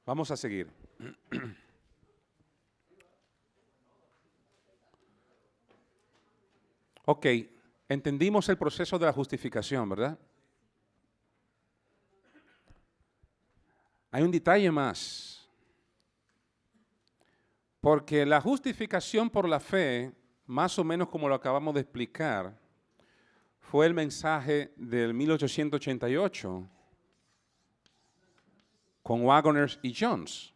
Vamos a seguir. Ok, entendimos el proceso de la justificación, ¿verdad? Hay un detalle más. Porque la justificación por la fe, más o menos como lo acabamos de explicar, fue el mensaje del 1888 con Waggoner y Jones.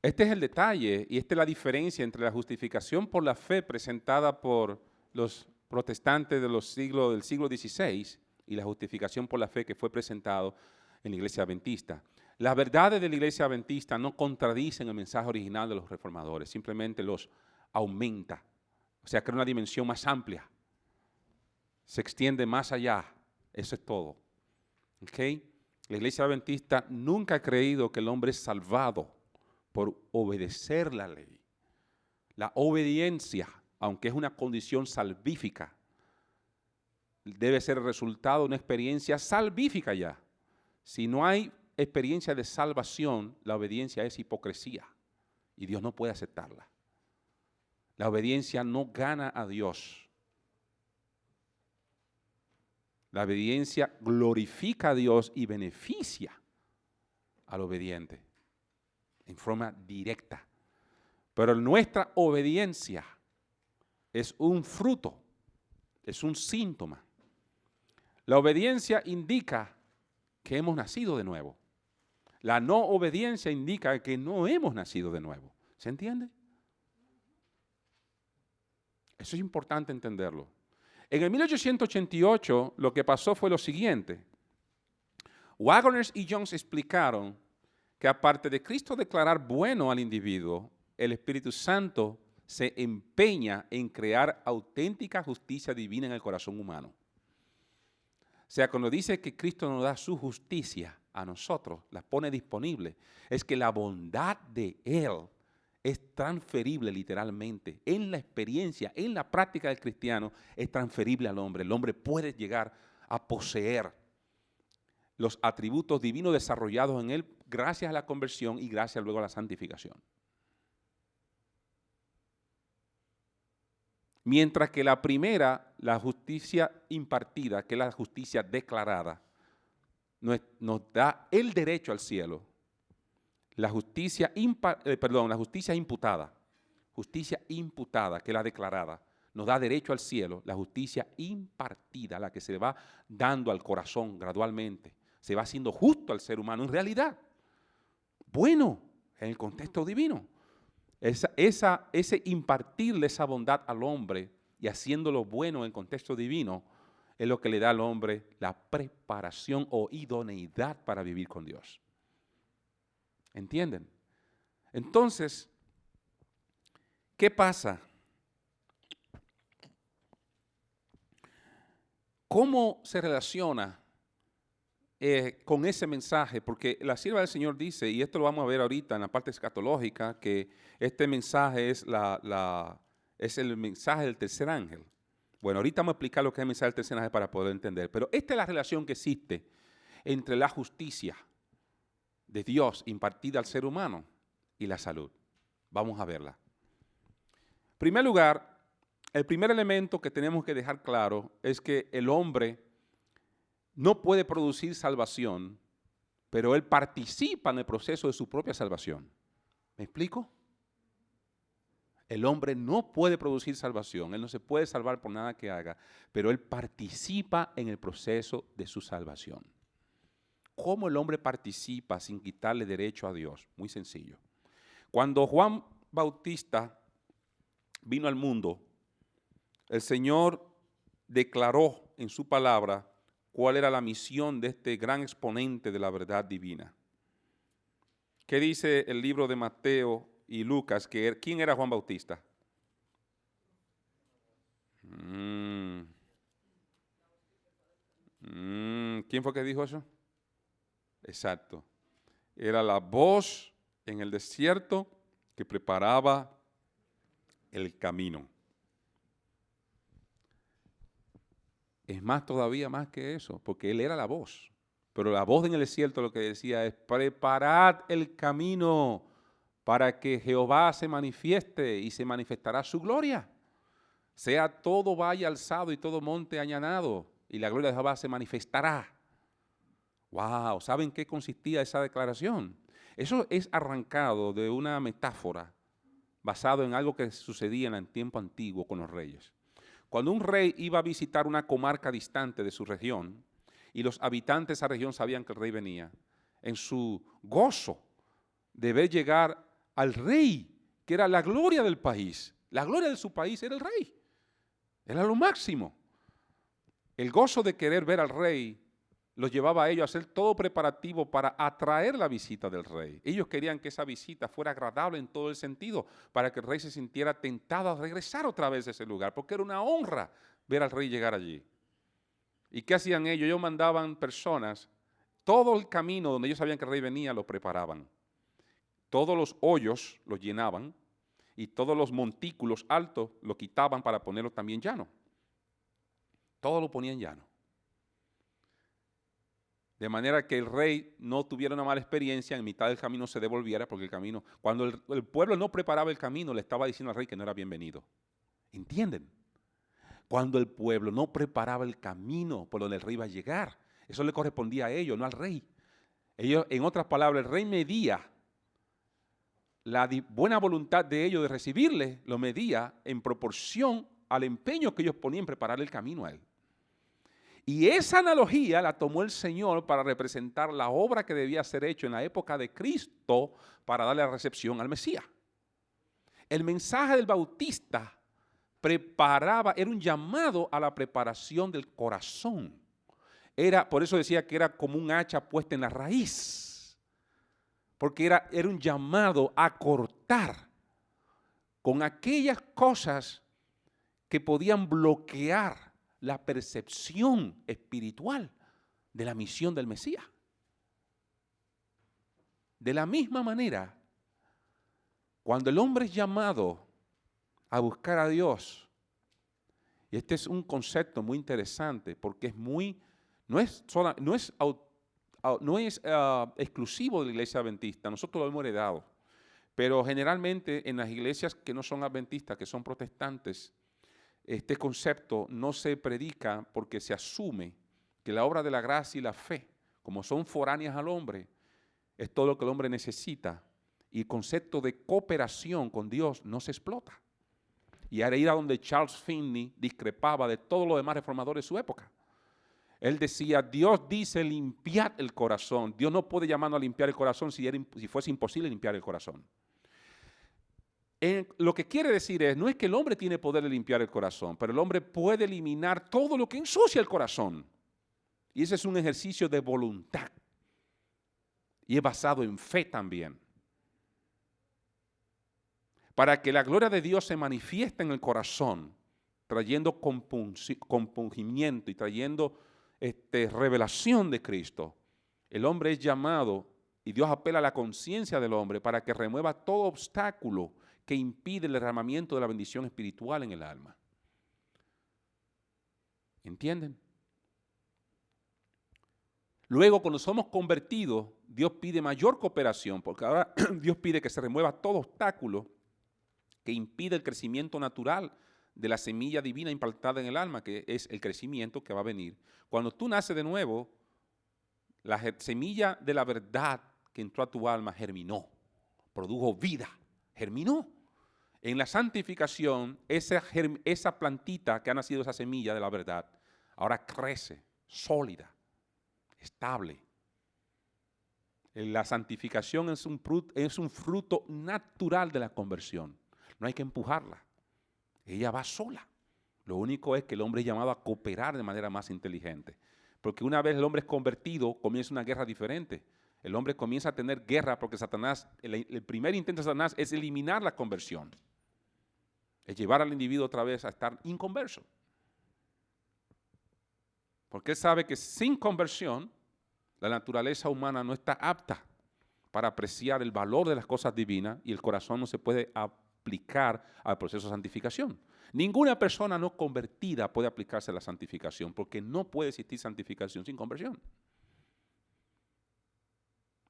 Este es el detalle y esta es la diferencia entre la justificación por la fe presentada por los protestantes del siglo XVI y la justificación por la fe que fue presentado en la iglesia adventista. Las verdades de la iglesia adventista no contradicen el mensaje original de los reformadores, simplemente los aumenta, o sea, crea una dimensión más amplia, se extiende más allá, eso es todo. ¿Okay? La iglesia adventista nunca ha creído que el hombre es salvado por obedecer la ley. La obediencia, aunque es una condición salvífica, debe ser el resultado de una experiencia salvífica ya. Si no hay experiencia de salvación, la obediencia es hipocresía y Dios no puede aceptarla. La obediencia no gana a Dios. La obediencia glorifica a Dios y beneficia al obediente en forma directa. Pero nuestra obediencia es un fruto, es un síntoma. La obediencia indica que hemos nacido de nuevo. La no obediencia indica que no hemos nacido de nuevo. ¿Se entiende? Eso es importante entenderlo. En el 1888 lo que pasó fue lo siguiente. Waggoner y Jones explicaron que aparte de Cristo declarar bueno al individuo, el Espíritu Santo se empeña en crear auténtica justicia divina en el corazón humano. O sea, cuando dice que Cristo nos da su justicia a nosotros, la pone disponible, es que la bondad de Él es transferible literalmente. En la experiencia, en la práctica del cristiano, es transferible al hombre. El hombre puede llegar a poseer los atributos divinos desarrollados en él gracias a la conversión y gracias luego a la santificación. Mientras que la primera, la justicia impartida, que es la justicia declarada, nos da el derecho al cielo. La justicia, la justicia imputada, que es la declarada, nos da derecho al cielo. La justicia impartida, la que se va dando al corazón gradualmente, se va haciendo justo al ser humano en realidad. Bueno, en el contexto divino. Ese impartirle esa bondad al hombre y haciéndolo bueno en el contexto divino es lo que le da al hombre la preparación o idoneidad para vivir con Dios. ¿Entienden? Entonces, ¿qué pasa? ¿Cómo se relaciona con ese mensaje? Porque la sierva del Señor dice, y esto lo vamos a ver ahorita en la parte escatológica, que este mensaje es el mensaje del tercer ángel. Bueno, ahorita vamos a explicar lo que es el mensaje del tercer ángel para poder entender. Pero esta es la relación que existe entre la justicia de Dios impartida al ser humano y la salud. Vamos a verla. En primer lugar, el primer elemento que tenemos que dejar claro es que el hombre no puede producir salvación, pero él participa en el proceso de su propia salvación. ¿Me explico? El hombre no puede producir salvación, él no se puede salvar por nada que haga, pero él participa en el proceso de su salvación. ¿Cómo el hombre participa sin quitarle derecho a Dios? Muy sencillo. Cuando Juan Bautista vino al mundo, el Señor declaró en su palabra cuál era la misión de este gran exponente de la verdad divina. ¿Qué dice el libro de Mateo y Lucas? ¿Quién era Juan Bautista? ¿Quién fue que dijo eso? Exacto. Era la voz en el desierto que preparaba el camino. Es más todavía más que eso, porque él era la voz. Pero la voz en el desierto lo que decía es, preparad el camino para que Jehová se manifieste y se manifestará su gloria. Sea todo valle alzado y todo monte allanado, y la gloria de Jehová se manifestará. Wow, ¿saben qué consistía esa declaración? Eso es arrancado de una metáfora basado en algo que sucedía en el tiempo antiguo con los reyes. Cuando un rey iba a visitar una comarca distante de su región y los habitantes de esa región sabían que el rey venía, en su gozo de ver llegar al rey, que era la gloria del país, la gloria de su país era el rey, era lo máximo. El gozo de querer ver al rey los llevaba a ellos a hacer todo preparativo para atraer la visita del rey. Ellos querían que esa visita fuera agradable en todo el sentido, para que el rey se sintiera tentado a regresar otra vez a ese lugar, porque era una honra ver al rey llegar allí. ¿Y qué hacían ellos? Ellos mandaban personas, todo el camino donde ellos sabían que el rey venía lo preparaban. Todos los hoyos los llenaban y todos los montículos altos lo quitaban para ponerlo también llano. Todo lo ponían llano. De manera que el rey no tuviera una mala experiencia, en mitad del camino se devolviera, porque el camino, cuando el pueblo no preparaba el camino, le estaba diciendo al rey que no era bienvenido. ¿Entienden? Cuando el pueblo no preparaba el camino por donde el rey iba a llegar, eso le correspondía a ellos, no al rey. Ellos, en otras palabras, el rey medía la buena voluntad de ellos de recibirle, lo medía en proporción al empeño que ellos ponían en preparar el camino a él. Y esa analogía la tomó el Señor para representar la obra que debía ser hecha en la época de Cristo para darle la recepción al Mesías. El mensaje del Bautista era un llamado a la preparación del corazón. Por eso decía que era como un hacha puesta en la raíz, porque era un llamado a cortar con aquellas cosas que podían bloquear la percepción espiritual de la misión del Mesías. De la misma manera, cuando el hombre es llamado a buscar a Dios, y este es un concepto muy interesante porque no es exclusivo de la iglesia adventista, nosotros lo hemos heredado, pero generalmente en las iglesias que no son adventistas, que son protestantes, este concepto no se predica porque se asume que la obra de la gracia y la fe, como son foráneas al hombre, es todo lo que el hombre necesita. Y el concepto de cooperación con Dios no se explota. Y ahora ir a donde Charles Finney discrepaba de todos los demás reformadores de su época. Él decía, Dios dice limpiad el corazón. Dios no puede llamarnos a limpiar el corazón si fuese imposible limpiar el corazón. Lo que quiere decir no es que el hombre tiene poder de limpiar el corazón, pero el hombre puede eliminar todo lo que ensucia el corazón. Y ese es un ejercicio de voluntad. Y es basado en fe también. Para que la gloria de Dios se manifieste en el corazón, trayendo compungimiento y trayendo revelación de Cristo, el hombre es llamado y Dios apela a la conciencia del hombre para que remueva todo obstáculo que impide el derramamiento de la bendición espiritual en el alma. ¿Entienden? Luego, cuando somos convertidos, Dios pide mayor cooperación, porque ahora Dios pide que se remueva todo obstáculo que impide el crecimiento natural de la semilla divina implantada en el alma, que es el crecimiento que va a venir. Cuando tú naces de nuevo, la semilla de la verdad que entró a tu alma germinó, produjo vida, germinó. En la santificación, esa plantita que ha nacido, esa semilla de la verdad, ahora crece, sólida, estable. La santificación es un fruto natural de la conversión. No hay que empujarla. Ella va sola. Lo único es que el hombre es llamado a cooperar de manera más inteligente. Porque una vez el hombre es convertido, comienza una guerra diferente. El hombre comienza a tener guerra porque Satanás, el primer intento de Satanás es eliminar la conversión. Es llevar al individuo otra vez a estar inconverso. Porque él sabe que sin conversión, la naturaleza humana no está apta para apreciar el valor de las cosas divinas y el corazón no se puede aplicar al proceso de santificación. Ninguna persona no convertida puede aplicarse a la santificación porque no puede existir santificación sin conversión.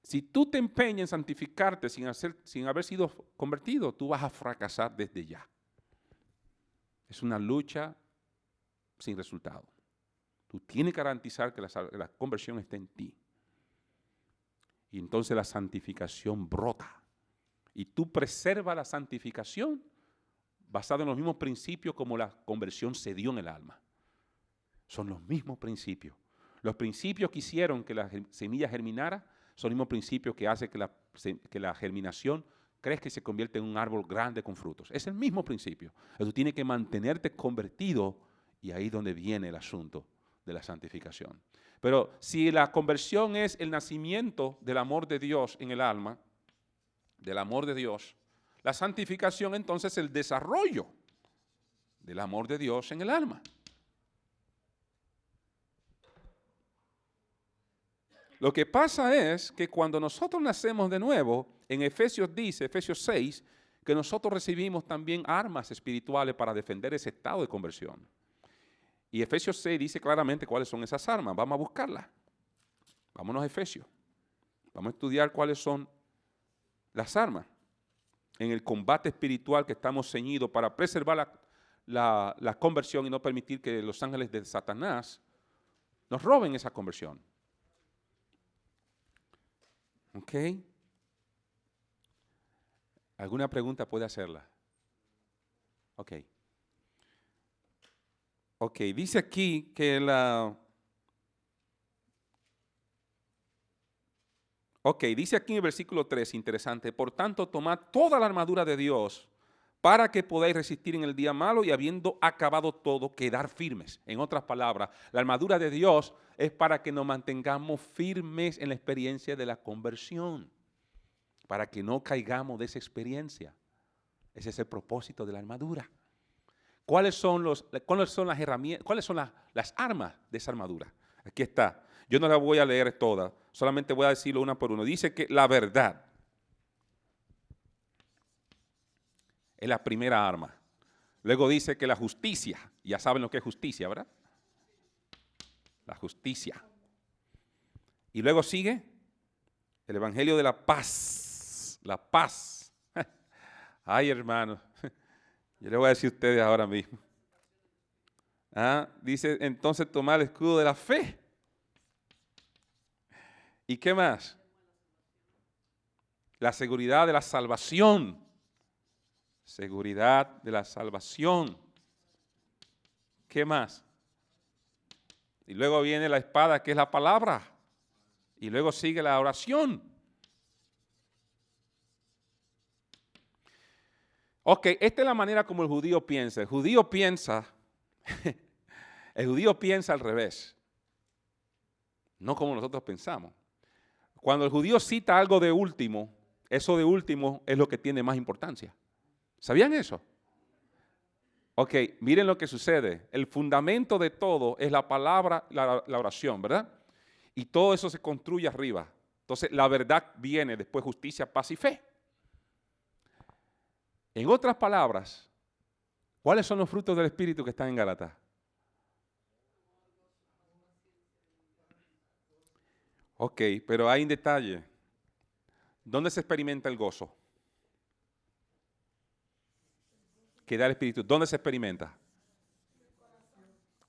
Si tú te empeñas en santificarte sin haber sido convertido, tú vas a fracasar desde ya. Es una lucha sin resultado. Tú tienes que garantizar que la conversión esté en ti. Y entonces la santificación brota. Y tú preservas la santificación basada en los mismos principios como la conversión se dio en el alma. Son los mismos principios. Los principios que hicieron que la semilla germinara son los mismos principios que hacen que la germinación crezca y se convierta en un árbol grande con frutos. Es el mismo principio. Tú tienes que mantenerte convertido y ahí es donde viene el asunto de la santificación. Pero si la conversión es el nacimiento del amor de Dios en el alma, del amor de Dios, la santificación entonces es el desarrollo del amor de Dios en el alma. Lo que pasa es que cuando nosotros nacemos de nuevo, en Efesios 6, que nosotros recibimos también armas espirituales para defender ese estado de conversión. Y Efesios 6 dice claramente cuáles son esas armas. Vamos a buscarlas. Vámonos a Efesios. Vamos a estudiar cuáles son las armas en el combate espiritual que estamos ceñidos para preservar la conversión y no permitir que los ángeles de Satanás nos roben esa conversión. ¿Ok? ¿Alguna pregunta puede hacerla? Ok. Ok, dice aquí que dice aquí en el versículo 3, interesante, por tanto, tomad toda la armadura de Dios para que podáis resistir en el día malo y habiendo acabado todo, quedar firmes. En otras palabras, la armadura de Dios es para que nos mantengamos firmes en la experiencia de la conversión, para que no caigamos de esa experiencia. Ese es el propósito de la armadura. ¿Cuáles son las herramientas, cuáles son las armas de esa armadura? Aquí está. Yo no la voy a leer toda, solamente voy a decirlo una por una. Dice que la verdad es la primera arma. Luego dice que la justicia, ya saben lo que es justicia, ¿verdad? La justicia. Y luego sigue el evangelio de la paz. La paz. Ay, hermano, yo le voy a decir a ustedes ahora mismo. Dice entonces tomar el escudo de la fe. ¿Y qué más? La seguridad de la salvación. Seguridad de la salvación. ¿Qué más? Y luego viene la espada, que es la palabra. Y luego sigue la oración. Ok, esta es la manera como el judío piensa. El judío piensa al revés. No como nosotros pensamos. Cuando el judío cita algo de último, eso de último es lo que tiene más importancia. ¿Sabían eso? Ok, miren lo que sucede. El fundamento de todo es la palabra, la oración, ¿verdad? Y todo eso se construye arriba. Entonces, la verdad viene después justicia, paz y fe. En otras palabras, ¿cuáles son los frutos del Espíritu que están en Gálatas? Ok, pero hay un detalle. ¿Dónde se experimenta el gozo? ¿Qué da el Espíritu? ¿Dónde se experimenta?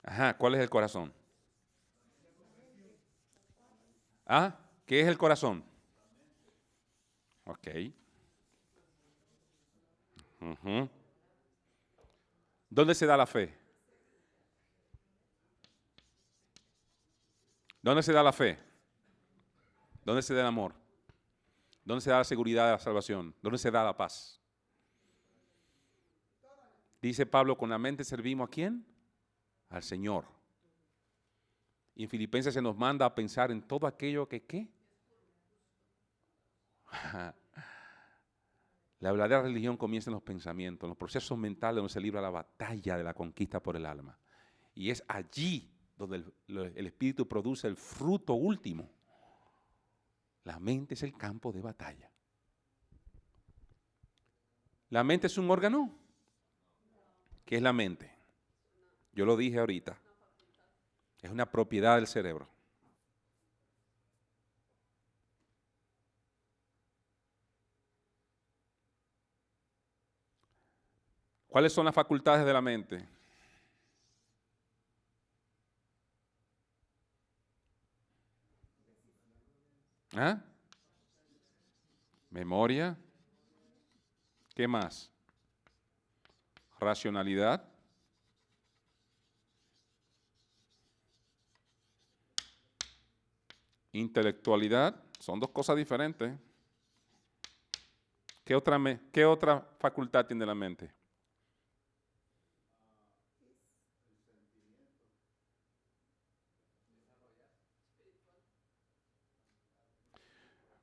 Ajá, ¿cuál es el corazón? ¿Qué es el corazón? Ok. Uh-huh. ¿Dónde se da la fe? ¿Dónde se da la fe? ¿Dónde se da el amor? ¿Dónde se da la seguridad de la salvación? ¿Dónde se da la paz? Dice Pablo, con la mente servimos ¿a quién? Al Señor. Y en Filipenses se nos manda a pensar en todo aquello que ¿qué? La verdadera religión comienza en los pensamientos, en los procesos mentales donde se libra la batalla de la conquista por el alma. Y es allí donde el Espíritu produce el fruto último. La mente es el campo de batalla. La mente es un órgano. ¿Qué es la mente? Yo lo dije ahorita. Es una propiedad del cerebro. ¿Cuáles son las facultades de la mente? ¿Ah? Memoria. ¿Qué más? Racionalidad. Intelectualidad. Son dos cosas diferentes. ¿Qué otra facultad tiene la mente?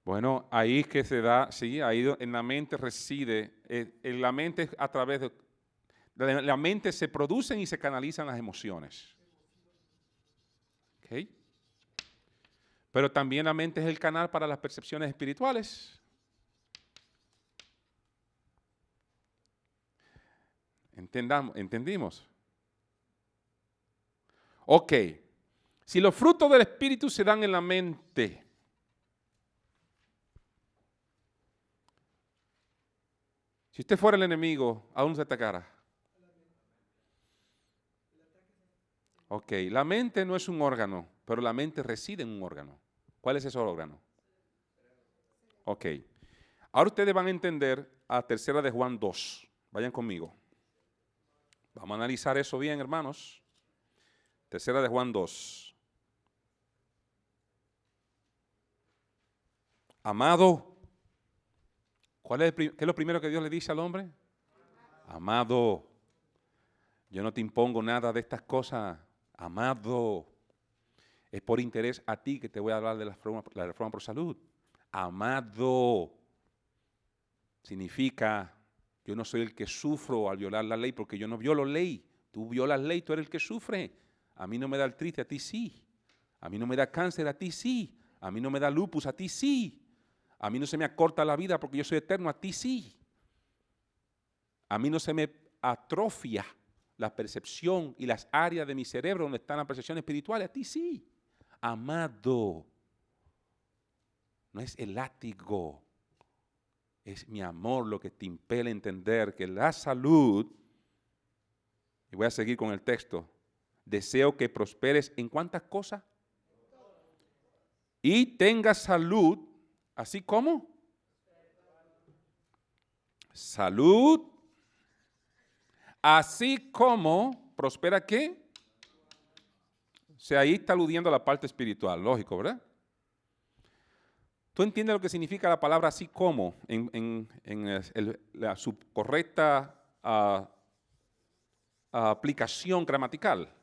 Bueno, ahí es que se da, sí, en la mente reside, en la mente a través de la mente se producen y se canalizan las emociones. ¿Ok? Pero también la mente es el canal para las percepciones espirituales. ¿Entendimos? Ok. Si los frutos del Espíritu se dan en la mente, si usted fuera el enemigo, ¿a dónde se atacara? Ok, la mente no es un órgano, pero la mente reside en un órgano. ¿Cuál es ese órgano? Ok. Ahora ustedes van a entender a tercera de Juan 2. Vayan conmigo. Vamos a analizar eso bien, hermanos. Tercera de Juan 2. Amado, ¿qué es lo primero que Dios le dice al hombre? Amado, yo no te impongo nada de estas cosas. Amado, es por interés a ti que te voy a hablar de la reforma por salud. Amado, significa, yo no soy el que sufro al violar la ley porque yo no violo ley. Tú violas ley, tú eres el que sufre. A mí no me da artritis, a ti sí. A mí no me da cáncer, a ti sí. A mí no me da lupus, a ti sí. A mí no se me acorta la vida porque yo soy eterno, a ti sí. A mí no se me atrofia la percepción y las áreas de mi cerebro donde están las percepciones espirituales, a ti sí. Amado, no es el látigo, es mi amor lo que te impele a entender que la salud, y voy a seguir con el texto, deseo que prosperes en cuántas cosas y tengas salud, así como salud, así como prospera ¿qué? O sea, ahí está aludiendo a la parte espiritual, lógico, ¿verdad? ¿Tú entiendes lo que significa la palabra así como en su correcta aplicación gramatical?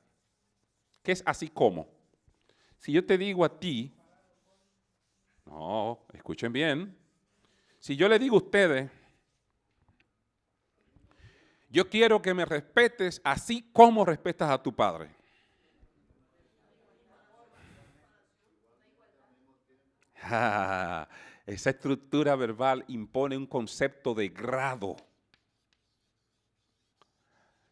¿Qué es así como? Si yo te digo a ti, no, escuchen bien, si yo le digo a ustedes, yo quiero que me respetes así como respetas a tu padre. Esa estructura verbal impone un concepto de grado.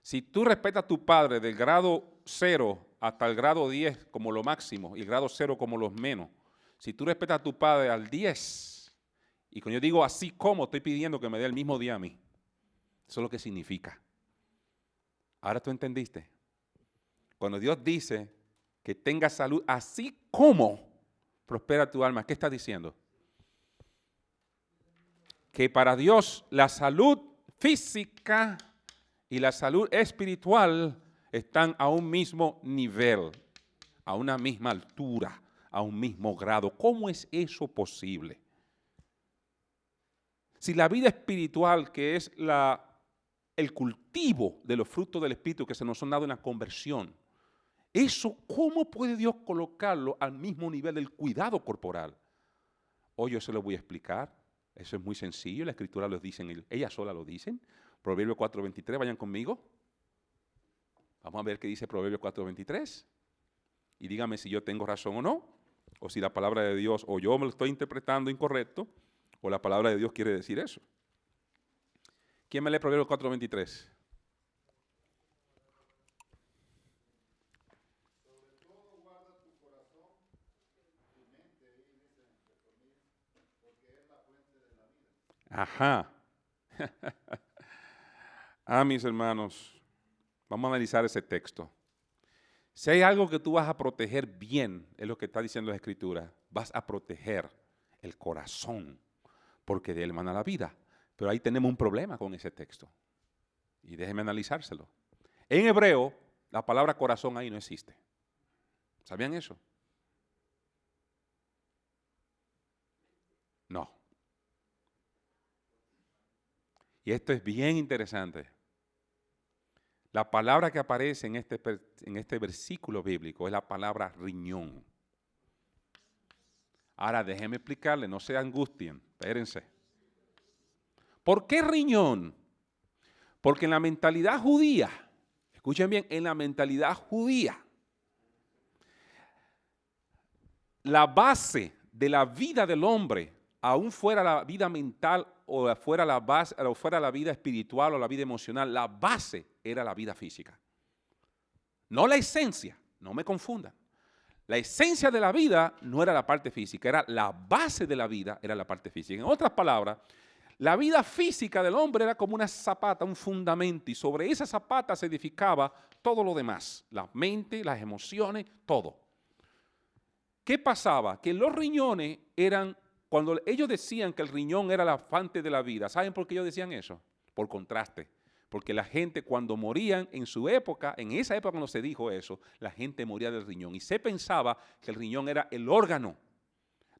Si tú respetas a tu padre del grado 0 hasta el grado 10 como lo máximo y el grado 0 como los menos, si tú respetas a tu padre al 10, y cuando yo digo así como, estoy pidiendo que me dé el mismo día a mí. Eso es lo que significa. Ahora tú entendiste. Cuando Dios dice que tengas salud así como prospera tu alma, ¿qué está diciendo? Que para Dios la salud física y la salud espiritual están a un mismo nivel, a una misma altura, a un mismo grado. ¿Cómo es eso posible? Si la vida espiritual, que es el cultivo de los frutos del Espíritu que se nos han dado en la conversión, eso, ¿cómo puede Dios colocarlo al mismo nivel del cuidado corporal? Hoy yo se lo voy a explicar. Eso es muy sencillo, la Escritura lo dicen, ellas solas lo dicen. Proverbio 4:23, vayan conmigo. Vamos a ver qué dice Proverbio 4:23. Y dígame si yo tengo razón o no, o si la palabra de Dios, o yo me lo estoy interpretando incorrecto, o la palabra de Dios quiere decir eso. ¿Quién me lee Proverbio 4:23? Ajá. Mis hermanos, vamos a analizar ese texto. Si hay algo que tú vas a proteger bien, es lo que está diciendo la Escritura, vas a proteger el corazón, porque de él emana la vida. Pero ahí tenemos un problema con ese texto. Y déjenme analizárselo. En hebreo, la palabra corazón ahí no existe. ¿Sabían eso? No. Y esto es bien interesante. La palabra que aparece en este versículo bíblico es la palabra riñón. Ahora déjenme explicarle, no se angustien, espérense. ¿Por qué riñón? Porque en la mentalidad judía, escuchen bien, en la mentalidad judía, la base de la vida del hombre, aún fuera la vida mental o fuera la vida espiritual o la vida emocional, la base era la vida física. No la esencia, no me confundan. La esencia de la vida no era la parte física, era la base de la vida, era la parte física. En otras palabras, la vida física del hombre era como una zapata, un fundamento, y sobre esa zapata se edificaba todo lo demás, la mente, las emociones, todo. ¿Qué pasaba? Que los riñones eran, cuando ellos decían que el riñón era la fuente de la vida, ¿saben por qué ellos decían eso? Por contraste. Porque la gente cuando morían en su época, en esa época cuando se dijo eso, la gente moría del riñón. Y se pensaba que el riñón era el órgano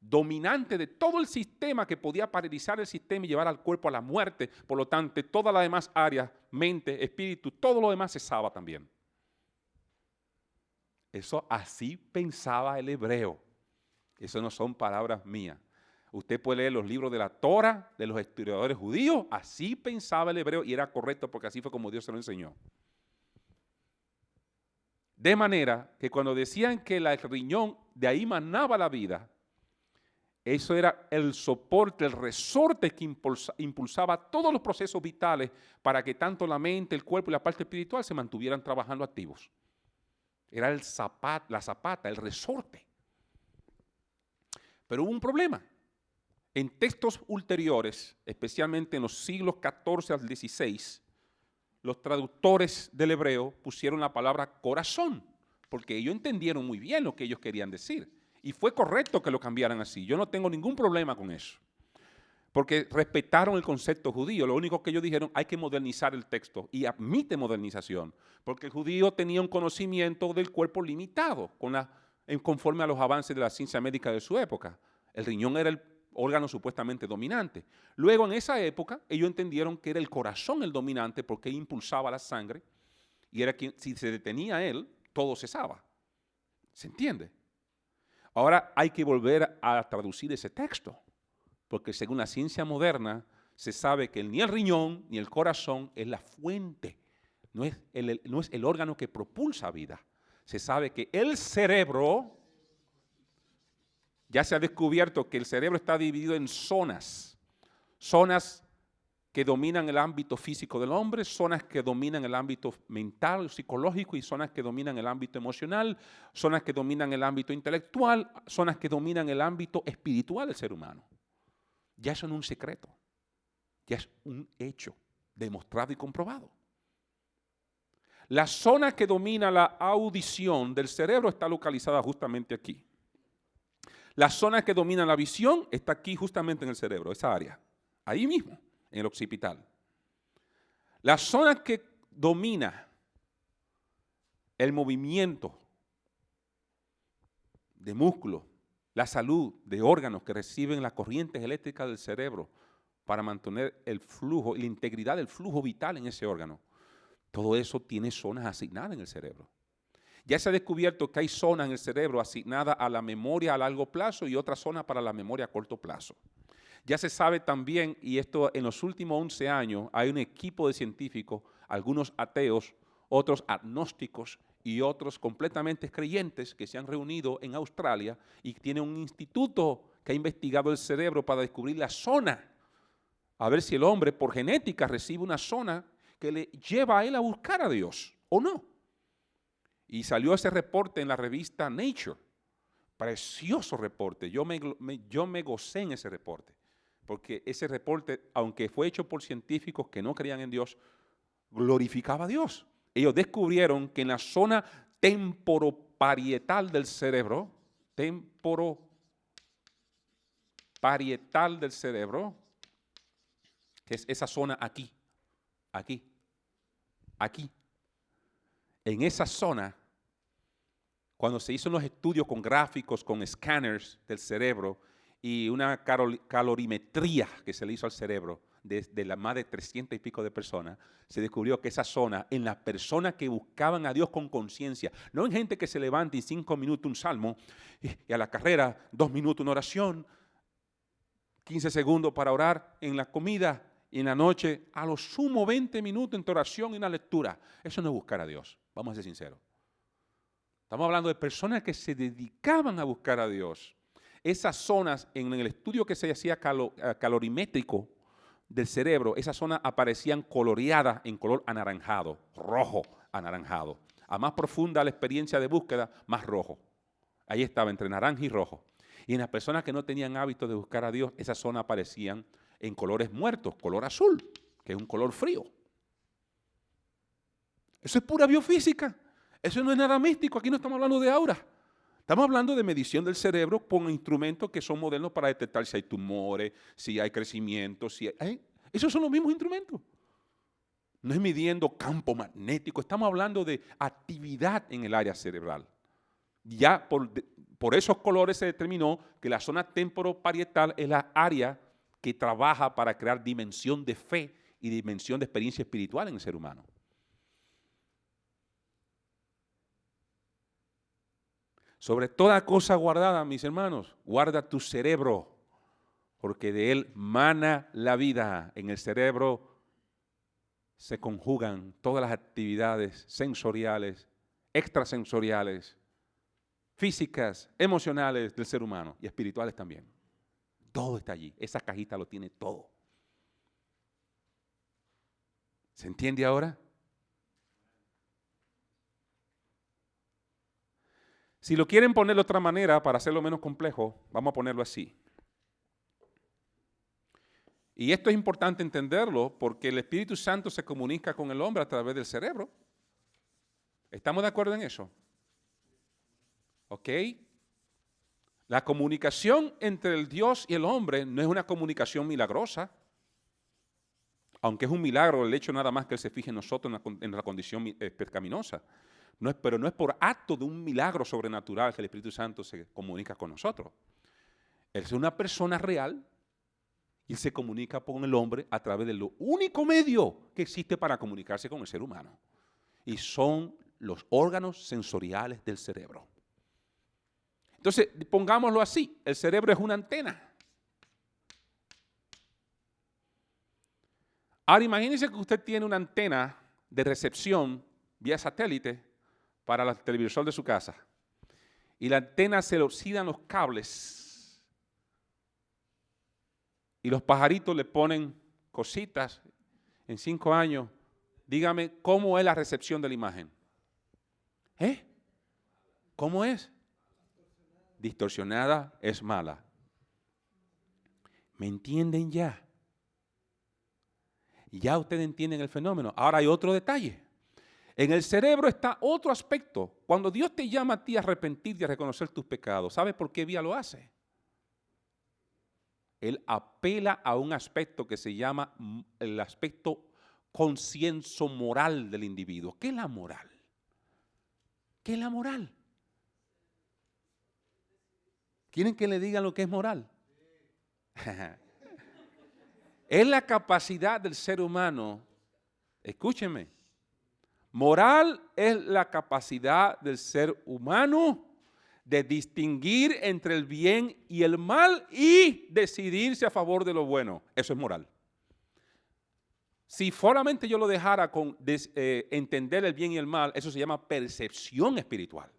dominante de todo el sistema que podía paralizar el sistema y llevar al cuerpo a la muerte. Por lo tanto, todas las demás áreas, mente, espíritu, todo lo demás cesaba también. Eso así pensaba el hebreo. Eso no son palabras mías. Usted puede leer los libros de la Torah, de los historiadores judíos. Así pensaba el hebreo y era correcto porque así fue como Dios se lo enseñó. De manera que cuando decían que el riñón de ahí manaba la vida, eso era el soporte, el resorte que impulsaba todos los procesos vitales para que tanto la mente, el cuerpo y la parte espiritual se mantuvieran trabajando activos. Era la zapata, el resorte. Pero hubo un problema. En textos ulteriores, especialmente en los siglos XIV al XVI, los traductores del hebreo pusieron la palabra corazón, porque ellos entendieron muy bien lo que ellos querían decir. Y fue correcto que lo cambiaran así. Yo no tengo ningún problema con eso. Porque respetaron el concepto judío. Lo único que ellos dijeron, hay que modernizar el texto. Y admite modernización. Porque el judío tenía un conocimiento del cuerpo limitado, conforme a los avances de la ciencia médica de su época. El riñón era el órgano supuestamente dominante. Luego, en esa época, ellos entendieron que era el corazón el dominante porque impulsaba la sangre. Y era quien, si se detenía él, todo cesaba. ¿Se entiende? Ahora hay que volver a traducir ese texto, porque según la ciencia moderna se sabe que ni el riñón ni el corazón es la fuente, no es el órgano que propulsa vida. Se sabe que el cerebro, ya se ha descubierto que el cerebro está dividido en zonas que dominan el ámbito físico del hombre, zonas que dominan el ámbito mental, psicológico, y zonas que dominan el ámbito emocional, zonas que dominan el ámbito intelectual, zonas que dominan el ámbito espiritual del ser humano. Ya eso no es un secreto, ya es un hecho demostrado y comprobado. La zona que domina la audición del cerebro está localizada justamente aquí. La zona que domina la visión está aquí justamente en el cerebro, esa área, ahí mismo, en el occipital. La zona que domina el movimiento de músculos, la salud de órganos que reciben las corrientes eléctricas del cerebro para mantener el flujo y la integridad del flujo vital en ese órgano. Todo eso tiene zonas asignadas en el cerebro. Ya se ha descubierto que hay zonas en el cerebro asignadas a la memoria a largo plazo y otras zonas para la memoria a corto plazo. Ya se sabe también, y esto en los últimos 11 años, hay un equipo de científicos, algunos ateos, otros agnósticos y otros completamente creyentes que se han reunido en Australia y tienen un instituto que ha investigado el cerebro para descubrir la zona, a ver si el hombre por genética recibe una zona que le lleva a él a buscar a Dios o no. Y salió ese reporte en la revista Nature, precioso reporte, yo me gocé en ese reporte. Porque ese reporte, aunque fue hecho por científicos que no creían en Dios, glorificaba a Dios. Ellos descubrieron que en la zona temporoparietal del cerebro, que es esa zona aquí, en esa zona, cuando se hizo los estudios con gráficos, con escáneres del cerebro y una calorimetría que se le hizo al cerebro de las más de 300 y pico de personas, se descubrió que esa zona, en las personas que buscaban a Dios con conciencia, no en gente que se levanta en 5 minutos un salmo y a la carrera 2 minutos una oración, 15 segundos para orar en la comida y en la noche, a lo sumo 20 minutos entre oración y una lectura. Eso no es buscar a Dios, vamos a ser sinceros. Estamos hablando de personas que se dedicaban a buscar a Dios. Esas zonas, en el estudio que se hacía calorimétrico del cerebro, esas zonas aparecían coloreadas en color anaranjado, rojo anaranjado. A más profunda la experiencia de búsqueda, más rojo. Ahí estaba, entre naranja y rojo. Y en las personas que no tenían hábito de buscar a Dios, esas zonas aparecían en colores muertos, color azul, que es un color frío. Eso es pura biofísica. Eso no es nada místico, aquí no estamos hablando de aura. Estamos hablando de medición del cerebro con instrumentos que son modernos para detectar si hay tumores, si hay crecimiento, esos son los mismos instrumentos. No es midiendo campo magnético, estamos hablando de actividad en el área cerebral. Ya por esos colores se determinó que la zona temporoparietal es la área que trabaja para crear dimensión de fe y dimensión de experiencia espiritual en el ser humano. Sobre toda cosa guardada, mis hermanos, guarda tu cerebro, porque de él mana la vida. En el cerebro se conjugan todas las actividades sensoriales, extrasensoriales, físicas, emocionales del ser humano y espirituales también. Todo está allí. Esa cajita lo tiene todo. ¿Se entiende ahora? Si lo quieren poner de otra manera, para hacerlo menos complejo, vamos a ponerlo así. Y esto es importante entenderlo porque el Espíritu Santo se comunica con el hombre a través del cerebro. ¿Estamos de acuerdo en eso? ¿Ok? La comunicación entre el Dios y el hombre no es una comunicación milagrosa, aunque es un milagro el hecho nada más que Él se fije en nosotros en la condición pecaminosa. Pero no es por acto de un milagro sobrenatural que el Espíritu Santo se comunica con nosotros. Él es una persona real y se comunica con el hombre a través de lo único medio que existe para comunicarse con el ser humano. Y son los órganos sensoriales del cerebro. Entonces, pongámoslo así, el cerebro es una antena. Ahora imagínense que usted tiene una antena de recepción vía satélite para el televisor de su casa. Y la antena se le oxidan los cables. Y los pajaritos le ponen cositas en 5 años. Dígame, ¿cómo es la recepción de la imagen? ¿Cómo es? Distorsionada es mala. ¿Me entienden ya? Ya ustedes entienden el fenómeno. Ahora hay otro detalle. En el cerebro está otro aspecto. Cuando Dios te llama a ti a arrepentirte y a reconocer tus pecados, ¿sabes por qué vía lo hace? Él apela a un aspecto que se llama el aspecto concienzo moral del individuo. ¿Qué es la moral? ¿Qué es la moral? ¿Quieren que le digan lo que es moral? Es la capacidad del ser humano, escúchenme, moral es la capacidad del ser humano de distinguir entre el bien y el mal y decidirse a favor de lo bueno. Eso es moral. Si solamente yo lo dejara con entender el bien y el mal, eso se llama percepción espiritual.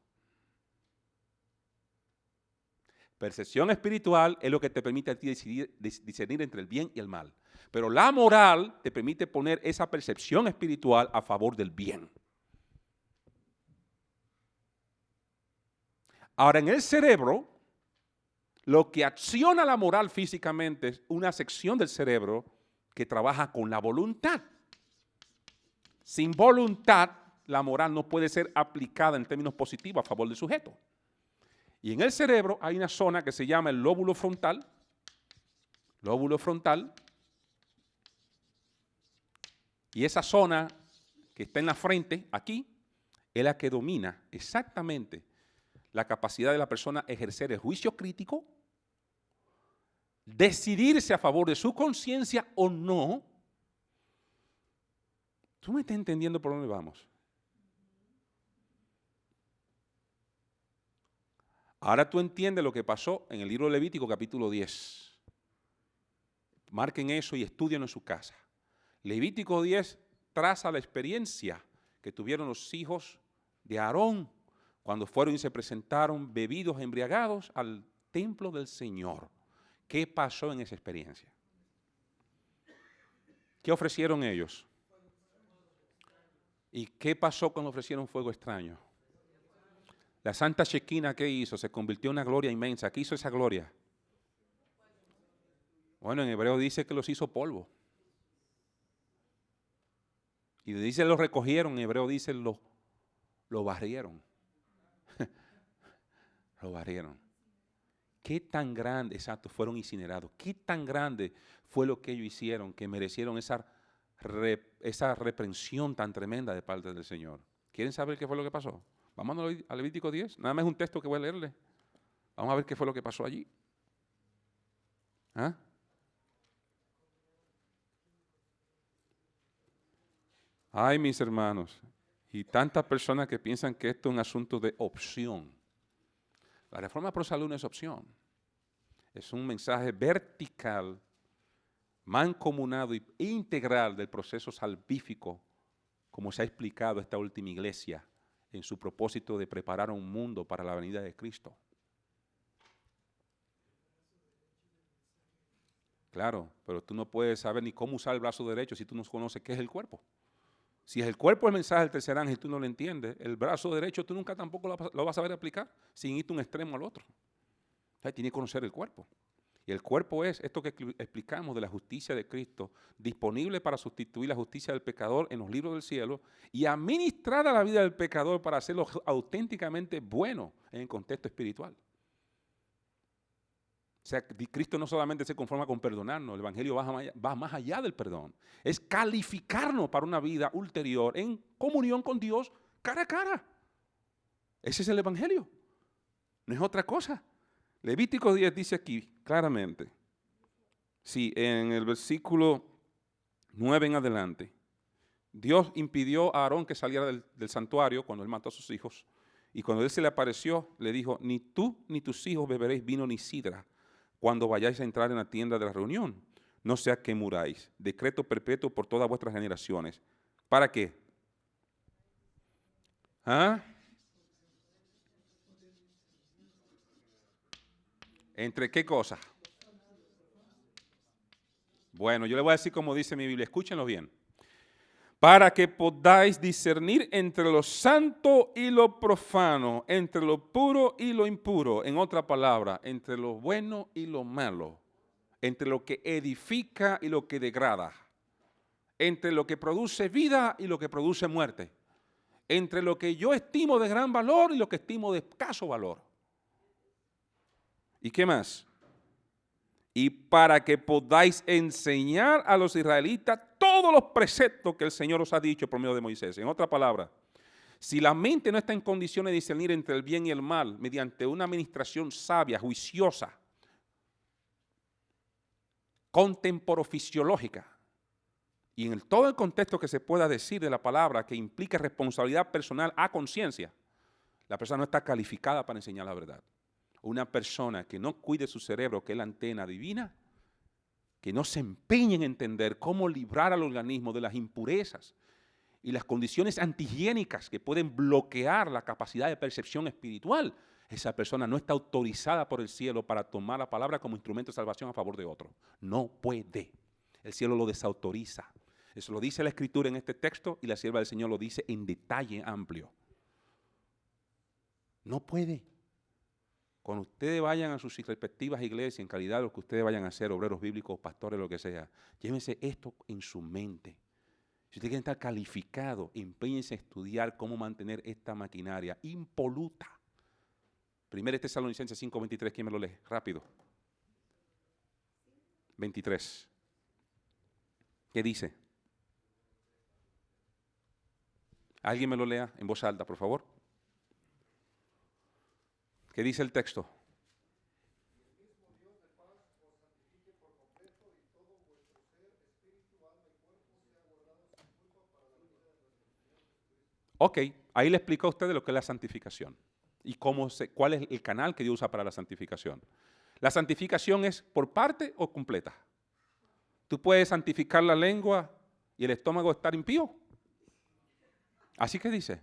Percepción espiritual es lo que te permite a ti discernir entre el bien y el mal. Pero la moral te permite poner esa percepción espiritual a favor del bien. Ahora, en el cerebro, lo que acciona la moral físicamente es una sección del cerebro que trabaja con la voluntad. Sin voluntad, la moral no puede ser aplicada en términos positivos a favor del sujeto. Y en el cerebro hay una zona que se llama el lóbulo frontal. Lóbulo frontal. Y esa zona que está en la frente, aquí, es la que domina exactamente la capacidad de la persona ejercer el juicio crítico, decidirse a favor de su conciencia o no. ¿Tú me estás entendiendo por dónde vamos? Ahora tú entiendes lo que pasó en el libro de Levítico capítulo 10. Marquen eso y estudien en su casa. Levítico 10 traza la experiencia que tuvieron los hijos de Aarón cuando fueron y se presentaron bebidos, embriagados al templo del Señor. ¿Qué pasó en esa experiencia? ¿Qué ofrecieron ellos? ¿Y qué pasó cuando ofrecieron fuego extraño? La Santa Shekinah, ¿qué hizo? Se convirtió en una gloria inmensa. ¿Qué hizo esa gloria? Bueno, en hebreo dice que los hizo polvo. Y dice los recogieron, en hebreo dice lo barrieron. Lo barrieron. ¿Qué tan grande, exacto, fueron incinerados? ¿Qué tan grande fue lo que ellos hicieron que merecieron esa reprensión tan tremenda de parte del Señor? ¿Quieren saber qué fue lo que pasó? Vamos a Levítico 10. Nada más es un texto que voy a leerle. Vamos a ver qué fue lo que pasó allí. ¿Ah? Ay, mis hermanos, y tantas personas que piensan que esto es un asunto de opción. La reforma pro salud no es opción. Es un mensaje vertical, mancomunado e integral del proceso salvífico, como se ha explicado esta última iglesia en su propósito de preparar un mundo para la venida de Cristo. Claro, pero tú no puedes saber ni cómo usar el brazo derecho si tú no conoces qué es el cuerpo. Si es el cuerpo el mensaje del tercer ángel y tú no lo entiendes, el brazo derecho tú nunca tampoco lo vas a saber aplicar sin irte de un extremo al otro. Entonces tienes que conocer el cuerpo. Y el cuerpo es esto que explicamos de la justicia de Cristo, disponible para sustituir la justicia del pecador en los libros del cielo y administrada a la vida del pecador para hacerlo auténticamente bueno en el contexto espiritual. O sea, Cristo no solamente se conforma con perdonarnos, el Evangelio va más allá del perdón. Es calificarnos para una vida ulterior en comunión con Dios cara a cara. Ese es el Evangelio. No es otra cosa. Levítico 10 dice aquí claramente. Sí, en el versículo 9 en adelante. Dios impidió a Aarón que saliera del santuario cuando él mató a sus hijos. Y cuando él se le apareció, le dijo, ni tú ni tus hijos beberéis vino ni sidra cuando vayáis a entrar en la tienda de la reunión, no sea que muráis. Decreto perpetuo por todas vuestras generaciones. ¿Para qué? ¿Ah? ¿Entre qué cosas? Bueno, yo le voy a decir como dice mi Biblia, escúchenlo bien. Para que podáis discernir entre lo santo y lo profano, entre lo puro y lo impuro, en otra palabra, entre lo bueno y lo malo, entre lo que edifica y lo que degrada, entre lo que produce vida y lo que produce muerte, entre lo que yo estimo de gran valor y lo que estimo de escaso valor. ¿Y qué más? Y para que podáis enseñar a los israelitas todos los preceptos que el Señor os ha dicho por medio de Moisés. En otra palabra, si la mente no está en condiciones de discernir entre el bien y el mal mediante una administración sabia, juiciosa, contemporofisiológica, y en todo el contexto que se pueda decir de la palabra que implica responsabilidad personal a conciencia, la persona no está calificada para enseñar la verdad. Una persona que no cuide su cerebro, que es la antena divina, que no se empeñe en entender cómo librar al organismo de las impurezas y las condiciones antihigiénicas que pueden bloquear la capacidad de percepción espiritual, esa persona no está autorizada por el cielo para tomar la palabra como instrumento de salvación a favor de otro. No puede. El cielo lo desautoriza. Eso lo dice la Escritura en este texto y la sierva del Señor lo dice en detalle amplio. No puede. Cuando ustedes vayan a sus respectivas iglesias, en calidad de lo que ustedes vayan a hacer, obreros bíblicos, pastores, lo que sea, llévense esto en su mente. Si usted quiere estar calificado, empeñense en estudiar cómo mantener esta maquinaria impoluta. 1 Tesalonicenses 5:23, ¿quién me lo lee? Rápido. 23. ¿Qué dice? ¿Alguien me lo lea en voz alta, por favor? ¿Qué dice el texto? Ok, ahí le explicó a usted de lo que es la santificación y cuál es el canal que Dios usa para la santificación. La santificación es por parte o completa. Tú puedes santificar la lengua y el estómago estar impío. Así que dice.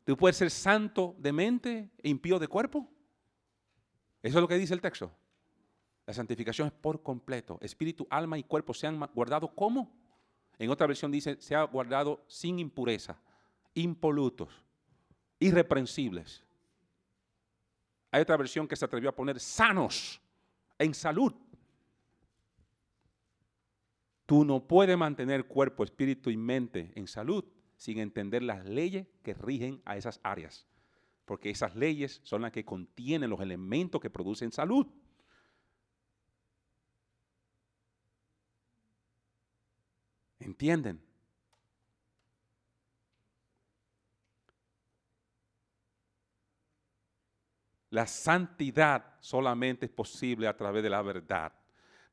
Tú puedes ser santo de mente e impío de cuerpo. Eso es lo que dice el texto. La santificación es por completo. Espíritu, alma y cuerpo sean guardados ¿cómo? En otra versión dice, se ha guardado sin impureza, impolutos, irreprensibles. Hay otra versión que se atrevió a poner sanos, en salud. Tú no puedes mantener cuerpo, espíritu y mente en salud sin entender las leyes que rigen a esas áreas. Porque esas leyes son las que contienen los elementos que producen salud. ¿Entienden? La santidad solamente es posible a través de la verdad.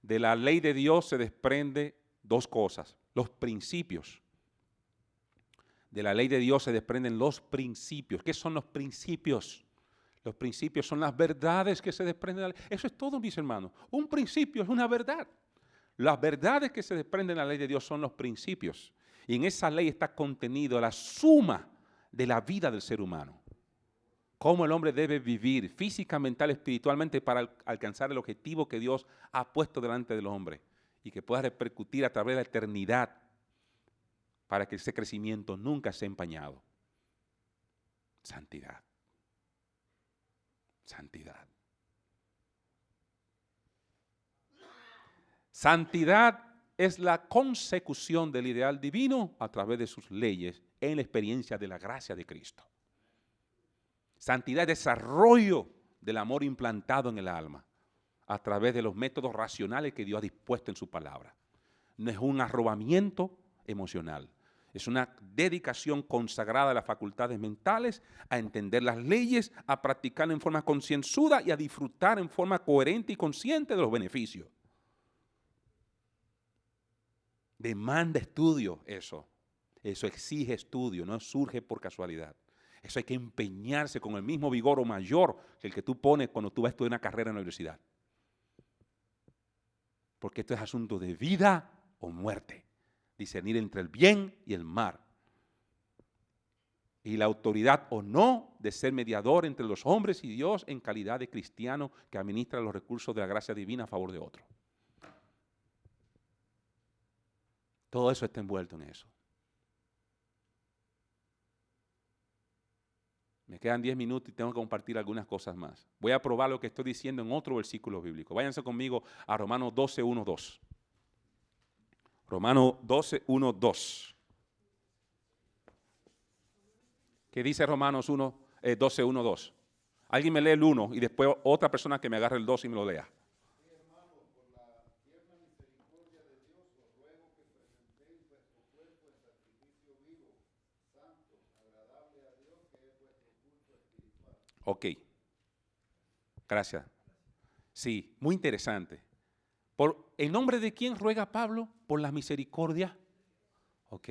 De la ley de Dios se desprende dos cosas, los principios. De la ley de Dios se desprenden los principios. ¿Qué son los principios? Los principios son las verdades que se desprenden de la ley. Eso es todo, mis hermanos. Un principio es una verdad. Las verdades que se desprenden de la ley de Dios son los principios. Y en esa ley está contenido la suma de la vida del ser humano. Cómo el hombre debe vivir física, mental, espiritualmente para alcanzar el objetivo que Dios ha puesto delante del hombre y que pueda repercutir a través de la eternidad para que ese crecimiento nunca sea empañado. Santidad. Santidad. Santidad es la consecución del ideal divino a través de sus leyes en la experiencia de la gracia de Cristo. Santidad es desarrollo del amor implantado en el alma a través de los métodos racionales que Dios ha dispuesto en su palabra. No es un arrobamiento emocional, es una dedicación consagrada a las facultades mentales, a entender las leyes, a practicarlas en forma concienzuda y a disfrutar en forma coherente y consciente de los beneficios. Demanda estudio eso. Eso exige estudio, no surge por casualidad. Eso hay que empeñarse con el mismo vigor o mayor que el que tú pones cuando tú vas a estudiar una carrera en la universidad. Porque esto es asunto de vida o muerte. Discernir entre el bien y el mal. Y la autoridad o no de ser mediador entre los hombres y Dios en calidad de cristiano que administra los recursos de la gracia divina a favor de otro. Todo eso está envuelto en eso. Me quedan 10 minutos y tengo que compartir algunas cosas más. Voy a probar lo que estoy diciendo en otro versículo bíblico. Váyanse conmigo a Romanos 12, 1, 2. Romanos 12, 1, 2. ¿Qué dice Romanos 12, 1, 2? Alguien me lee el 1 y después otra persona que me agarre el 2 y me lo lea. Ok, gracias. Sí, muy interesante. ¿En nombre de quién ruega Pablo? Por la misericordia. Ok,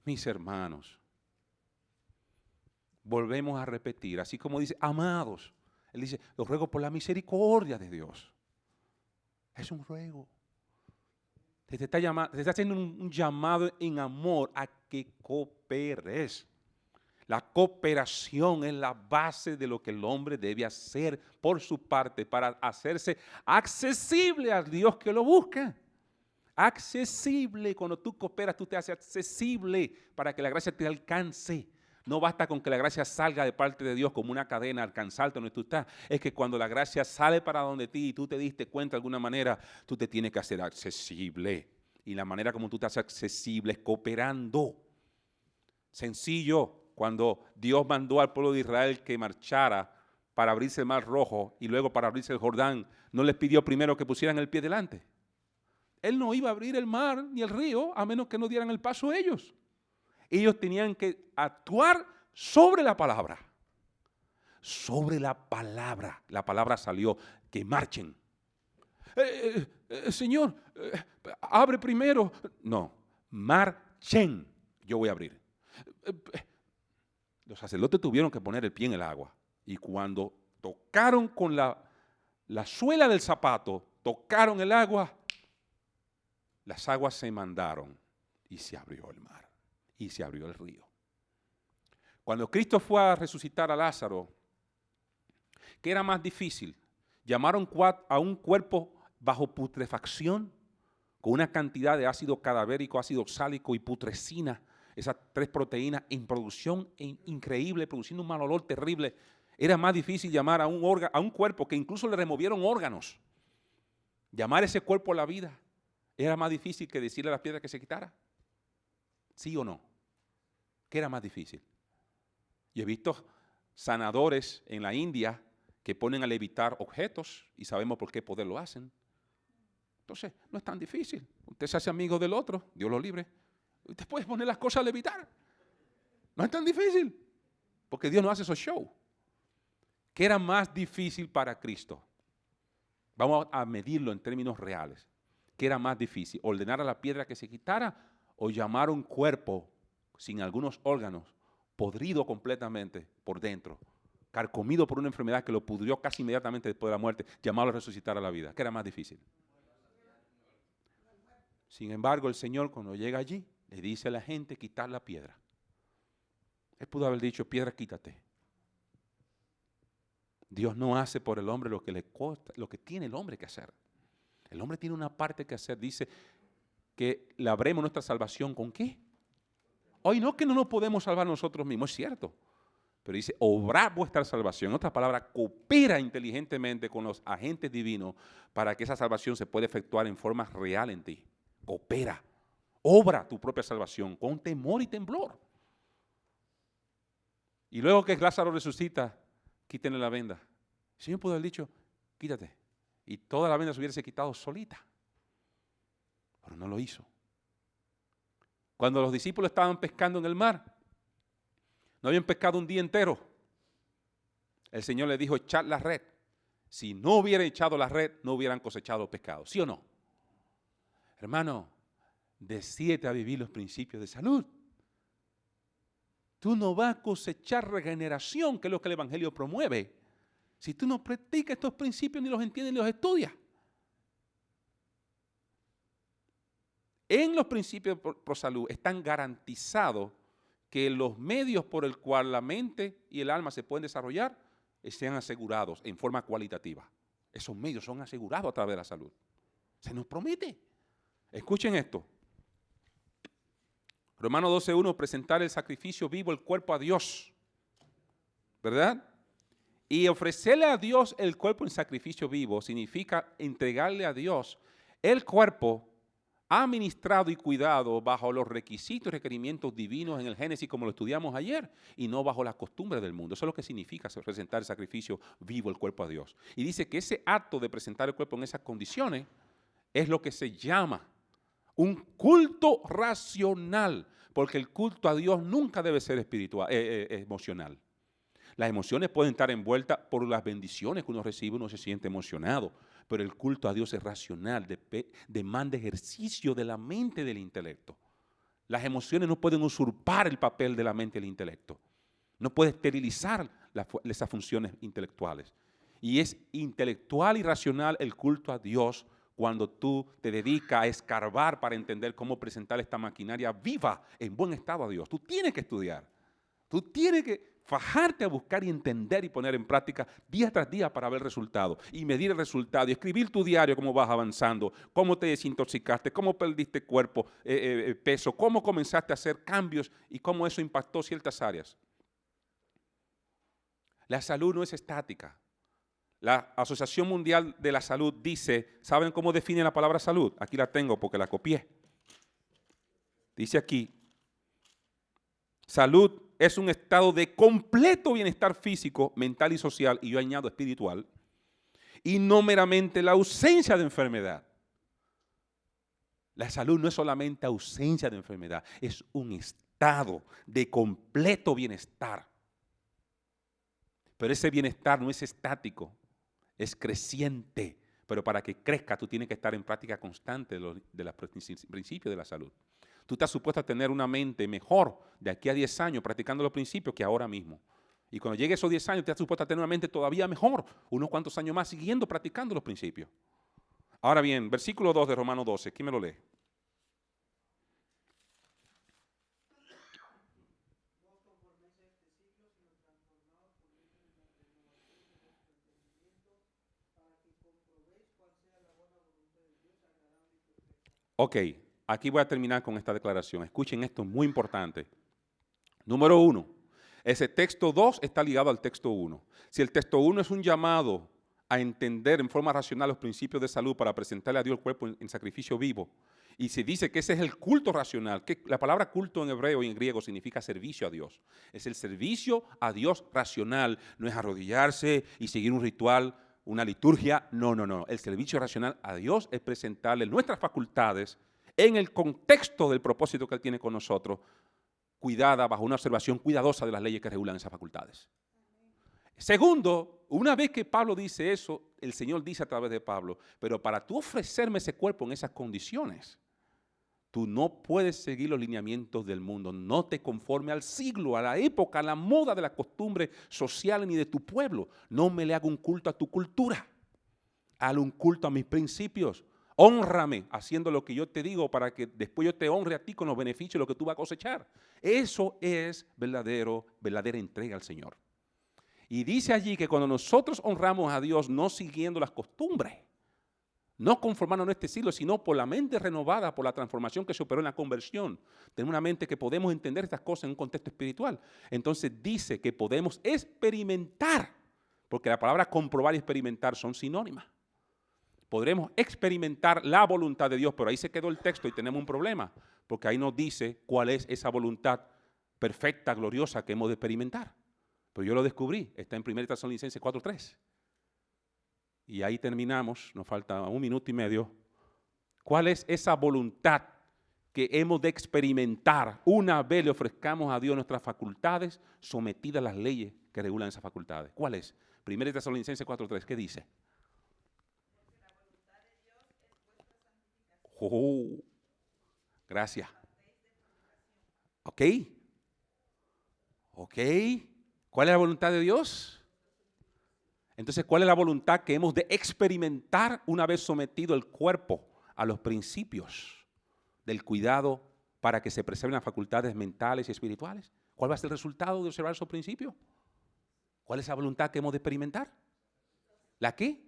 mis hermanos, volvemos a repetir, así como dice, amados. Él dice, los ruego por la misericordia de Dios. Es un ruego. Te está haciendo un llamado en amor a que cooperes. La cooperación es la base de lo que el hombre debe hacer por su parte para hacerse accesible al Dios que lo busca. Accesible. Cuando tú cooperas, tú te haces accesible para que la gracia te alcance. No basta con que la gracia salga de parte de Dios como una cadena, alcanzarte donde tú estás. Es que cuando la gracia sale para donde ti y tú te diste cuenta de alguna manera, tú te tienes que hacer accesible. Y la manera como tú te haces accesible es cooperando. Sencillo, cuando Dios mandó al pueblo de Israel que marchara para abrirse el Mar Rojo y luego para abrirse el Jordán, no les pidió primero que pusieran el pie delante. Él no iba a abrir el mar ni el río a menos que no dieran el paso ellos. Ellos tenían que actuar sobre la palabra. Sobre la palabra. La palabra salió, que marchen. Señor, abre primero. No, marchen. Yo voy a abrir. Los sacerdotes tuvieron que poner el pie en el agua. Y cuando tocaron con la suela del zapato, tocaron el agua, las aguas se mandaron y se abrió el mar y se abrió el río. Cuando Cristo fue a resucitar a Lázaro, ¿qué era más difícil? Llamaron a un cuerpo bajo putrefacción, con una cantidad de ácido cadavérico, ácido oxálico y putrescina, esas 3 proteínas en producción increíble, produciendo un mal olor terrible. Era más difícil llamar a un cuerpo que incluso le removieron órganos. Llamar ese cuerpo a la vida era más difícil que decirle a las piedras que se quitara. ¿Sí o no? ¿Qué era más difícil? Yo he visto sanadores en la India que ponen a levitar objetos y sabemos por qué poder lo hacen. Entonces, no es tan difícil. Usted se hace amigo del otro, Dios lo libre. Usted puede poner las cosas a levitar. No es tan difícil, porque Dios no hace esos shows. ¿Qué era más difícil para Cristo? Vamos a medirlo en términos reales. ¿Qué era más difícil? ¿Ordenar a la piedra que se quitara o llamar a un cuerpo sin algunos órganos, podrido completamente por dentro, carcomido por una enfermedad que lo pudrió casi inmediatamente después de la muerte, llamarlo a resucitar a la vida? ¿Qué era más difícil? Sin embargo, el Señor cuando llega allí, le dice a la gente quitar la piedra. Él pudo haber dicho, piedra, quítate. Dios no hace por el hombre lo que le cuesta, lo que tiene el hombre que hacer. El hombre tiene una parte que hacer. Dice que labremos nuestra salvación ¿con qué? Hoy no que no nos podemos salvar nosotros mismos, es cierto. Pero dice, obrad vuestra salvación. En otras palabras, coopera inteligentemente con los agentes divinos para que esa salvación se pueda efectuar en forma real en ti. Coopera. Obra tu propia salvación con temor y temblor. Y luego que Lázaro resucita, quítenle la venda. El Señor pudo haber dicho, quítate. Y toda la venda se hubiese quitado solita. Pero no lo hizo. Cuando los discípulos estaban pescando en el mar, no habían pescado un día entero. El Señor les dijo, echad la red. Si no hubieran echado la red, no hubieran cosechado pescado. ¿Sí o no? Hermano, decídete a vivir los principios de salud. Tú no vas a cosechar regeneración, que es lo que el Evangelio promueve, si tú no practicas estos principios, ni los entiendes, ni los estudias. En los principios pro salud están garantizados que los medios por el cual la mente y el alma se pueden desarrollar sean asegurados en forma cualitativa. Esos medios son asegurados a través de la salud. Se nos promete. Escuchen esto. Romanos 12:1, presentar el sacrificio vivo, el cuerpo a Dios. ¿Verdad? Y ofrecerle a Dios el cuerpo en sacrificio vivo significa entregarle a Dios el cuerpo administrado y cuidado bajo los requisitos y requerimientos divinos en el Génesis, como lo estudiamos ayer, y no bajo las costumbres del mundo. Eso es lo que significa presentar el sacrificio vivo, el cuerpo a Dios. Y dice que ese acto de presentar el cuerpo en esas condiciones es lo que se llama un culto racional, porque el culto a Dios nunca debe ser espiritual, emocional. Las emociones pueden estar envueltas por las bendiciones que uno recibe, uno se siente emocionado, pero el culto a Dios es racional, demanda ejercicio de la mente y del intelecto. Las emociones no pueden usurpar el papel de la mente y el intelecto. No puede esterilizar esas funciones intelectuales. Y es intelectual y racional el culto a Dios cuando tú te dedicas a escarbar para entender cómo presentar esta maquinaria viva en buen estado a Dios. Tú tienes que estudiar. Tú tienes que fajarte a buscar y entender y poner en práctica día tras día para ver resultados y medir el resultado y escribir tu diario cómo vas avanzando, cómo te desintoxicaste, cómo perdiste cuerpo, peso, cómo comenzaste a hacer cambios y cómo eso impactó ciertas áreas. La salud no es estática. La Asociación Mundial de la Salud dice, ¿saben cómo define la palabra salud? Aquí la tengo porque la copié. Dice aquí, salud es un estado de completo bienestar físico, mental y social, y yo añado espiritual, y no meramente la ausencia de enfermedad. La salud no es solamente ausencia de enfermedad, es un estado de completo bienestar. Pero ese bienestar no es estático, es creciente. Pero para que crezca, tú tienes que estar en práctica constante de los principios de la salud. Tú estás supuesto a tener una mente mejor de aquí a 10 años practicando los principios que ahora mismo. Y cuando llegue esos 10 años, te estás supuesto a tener una mente todavía mejor, unos cuantos años más siguiendo practicando los principios. Ahora bien, versículo 2 de Romanos 12, ¿quién me lo lee? Ok, aquí voy a terminar con esta declaración. Escuchen esto, es muy importante. Número 1, ese texto 2 está ligado al texto 1. Si el texto 1 es un llamado a entender en forma racional los principios de salud para presentarle a Dios el cuerpo en sacrificio vivo, y se dice que ese es el culto racional, que la palabra culto en hebreo y en griego significa servicio a Dios. Es el servicio a Dios racional, no es arrodillarse y seguir un ritual, una liturgia, no. El servicio racional a Dios es presentarle nuestras facultades en el contexto del propósito que Él tiene con nosotros, cuidada, bajo una observación cuidadosa de las leyes que regulan esas facultades. Segundo, una vez que Pablo dice eso, el Señor dice a través de Pablo, pero para tú ofrecerme ese cuerpo en esas condiciones, tú no puedes seguir los lineamientos del mundo, no te conforme al siglo, a la época, a la moda de la costumbre social ni de tu pueblo. No me le hago un culto a tu cultura, hazle un culto a mis principios. Hónrame haciendo lo que yo te digo para que después yo te honre a ti con los beneficios de lo que tú vas a cosechar. Eso es verdadera entrega al Señor. Y dice allí que cuando nosotros honramos a Dios no siguiendo las costumbres, no conformándonos a este siglo, sino por la mente renovada, por la transformación que se operó en la conversión. Tenemos una mente que podemos entender estas cosas en un contexto espiritual. Entonces dice que podemos experimentar, porque la palabra comprobar y experimentar son sinónimas. Podremos experimentar la voluntad de Dios, pero ahí se quedó el texto y tenemos un problema, porque ahí nos dice cuál es esa voluntad perfecta, gloriosa que hemos de experimentar. Pero yo lo descubrí, está en 1 Tesalonicenses 4:3. Y ahí terminamos, nos falta 1 minuto y medio. ¿Cuál es esa voluntad que hemos de experimentar una vez le ofrezcamos a Dios nuestras facultades sometidas a las leyes que regulan esas facultades? ¿Cuál es? 1 Tesalonicenses 4:3, ¿qué dice? Oh, gracias. ¿Ok? ¿Cuál es la voluntad de Dios? Entonces, ¿cuál es la voluntad que hemos de experimentar una vez sometido el cuerpo a los principios del cuidado para que se preserven las facultades mentales y espirituales? ¿Cuál va a ser el resultado de observar esos principios? ¿Cuál es la voluntad que hemos de experimentar? ¿La qué?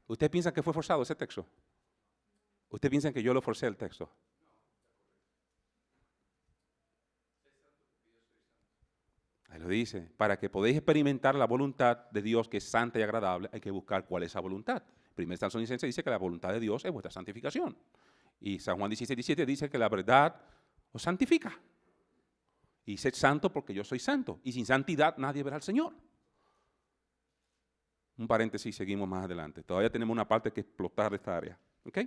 ¿Usted piensa que fue forzado ese texto? ¿Usted piensa que yo lo forcé el texto? Ahí lo dice, para que podáis experimentar la voluntad de Dios que es santa y agradable, hay que buscar cuál es esa voluntad. 1 Tesalonicenses dice que la voluntad de Dios es vuestra santificación. Y San Juan 16:17 dice que la verdad os santifica. Y sed santo porque yo soy santo. Y sin santidad nadie verá al Señor. Un paréntesis, seguimos más adelante. Todavía tenemos una parte que explotar de esta área. ¿Ok?